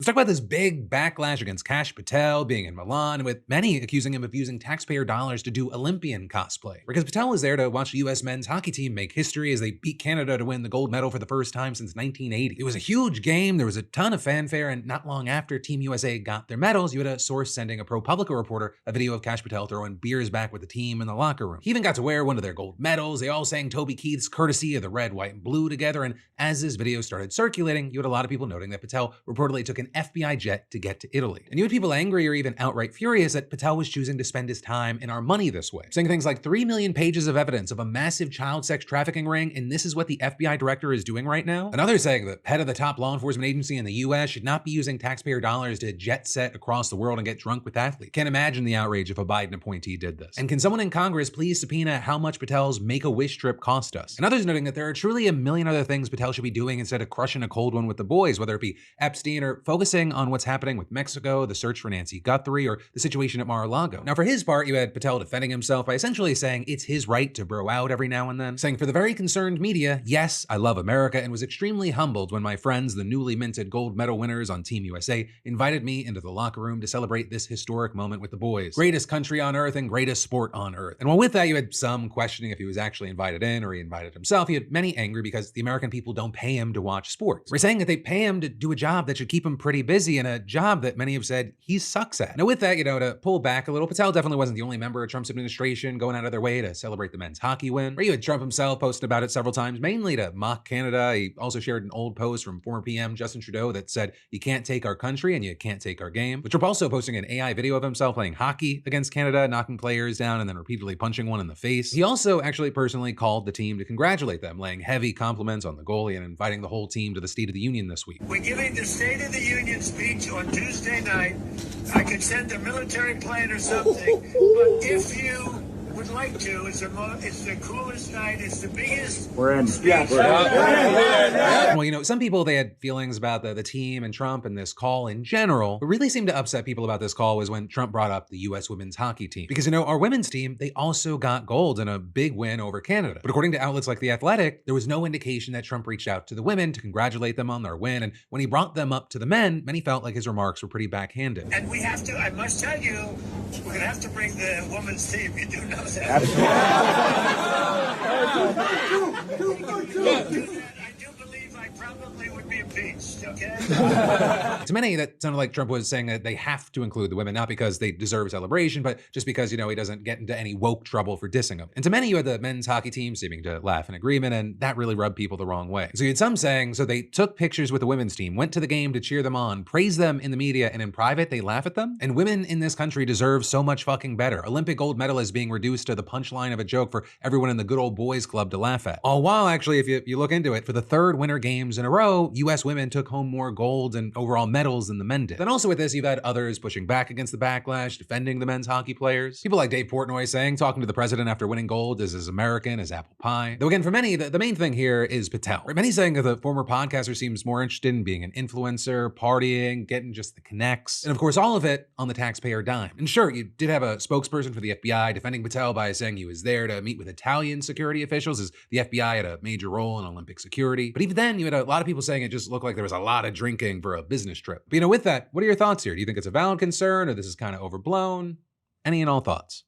talk about this big backlash against Kash Patel being in Milan, with many accusing him of using taxpayer dollars to do Olympian cosplay. Because Patel was there to watch the US men's hockey team make history as they beat Canada to win the gold medal for the first time since 1980. It was a huge game, there was a ton of fanfare, and not long after Team USA got their medals, you had a source sending a ProPublica reporter a video of Kash Patel throwing beers back with the team in the locker room. He even got to wear one of their gold medals. They all sang Toby Kieth's Courtesy of the Red, White, and Blue together, and as this video started circulating, you had a lot of people noting that Patel reportedly took an FBI jet to get to Italy. And you had people angry or even outright furious that Patel was choosing to spend his time and our money this way, saying things like 3 million pages of evidence of a massive child sex trafficking ring, and this is what the FBI director is doing right now. And others saying the head of the top law enforcement agency in the US should not be using taxpayer dollars to jet set across the world and get drunk with athletes. Can't imagine the outrage if a Biden appointee did this. And can someone in Congress please subpoena how much Patel's Make-A-Wish trip cost us? And others noting that there are truly a million other things Patel should be doing instead of crushing a cold one with the boys, whether it be Epstein or focusing on what's happening with Mexico, the search for Nancy Guthrie, or the situation at Mar-a-Lago. Now, for his part, you had Patel defending himself by essentially saying it's his right to bro out every now and then, saying for the very concerned media, yes, I love America, and was extremely humbled when my friends, the newly minted gold medal winners on Team USA, invited me into the locker room to celebrate this historic moment with the boys. Greatest country on earth and greatest sport on earth. And while with that, you had some questioning if he was actually invited in or he invited himself. You had many angry because the American people don't pay him to watch sports. We're saying that they pay him to do a job that should keep him pretty busy and a job that many have said he sucks at. Now with that, to pull back a little, Patel definitely wasn't the only member of Trump's administration going out of their way to celebrate the men's hockey win. Or you had Trump himself posted about it several times, mainly to mock Canada. He also shared an old post from former PM Justin Trudeau that said, you can't take our country and you can't take our game. But Trump also posting an AI video of himself playing hockey against Canada, knocking players down and then repeatedly punching one in the face. He also actually personally called the team to congratulate them, laying heavy compliments on the goalie and inviting the whole team to the State of the Union this week. We're giving the State of the Union speech on Tuesday night. I could send a military plane or something, but if you would like to, it's the coolest night, it's the biggest. We're in. Speech. Well, some people, they had feelings about the team and Trump and this call in general. What really seemed to upset people about this call was when Trump brought up the US women's hockey team. Because, our women's team, they also got gold in a big win over Canada. But according to outlets like The Athletic, there was no indication that Trump reached out to the women to congratulate them on their win. And when he brought them up to the men, many felt like his remarks were pretty backhanded. And we have to, I must tell you, we're going to have to bring the women's team. You do know that. Absolutely. I do believe I probably would be impeached, okay? To many, that sounded like Trump was saying that they have to include the women, not because they deserve a celebration, but just because, he doesn't get into any woke trouble for dissing them. And to many, you had the men's hockey team seeming to laugh in agreement, and that really rubbed people the wrong way. So you had some saying, so they took pictures with the women's team, went to the game to cheer them on, praise them in the media, and in private, they laugh at them? And women in this country deserve so much fucking better. Olympic gold medalists being reduced to the punchline of a joke for everyone in the good old boys club to laugh at. All while, actually, if you look into it, for the third Winter Games in a row, US women took home more gold and overall medals than the men did. Then also with this, you've had others pushing back against the backlash, defending the men's hockey players. People like Dave Portnoy saying, talking to the president after winning gold is as American as apple pie. Though again, for many, the main thing here is Patel. Right? Many saying that the former podcaster seems more interested in being an influencer, partying, getting just the connects. And of course, all of it on the taxpayer dime. And sure, you did have a spokesperson for the FBI defending Patel by saying he was there to meet with Italian security officials, as the FBI had a major role in Olympic security. But even then, you had a lot of people saying it just looked like there was a lot of drinking for a business trip. But with that, what are your thoughts here? Do you think it's a valid concern or this is kind of overblown? Any and all thoughts?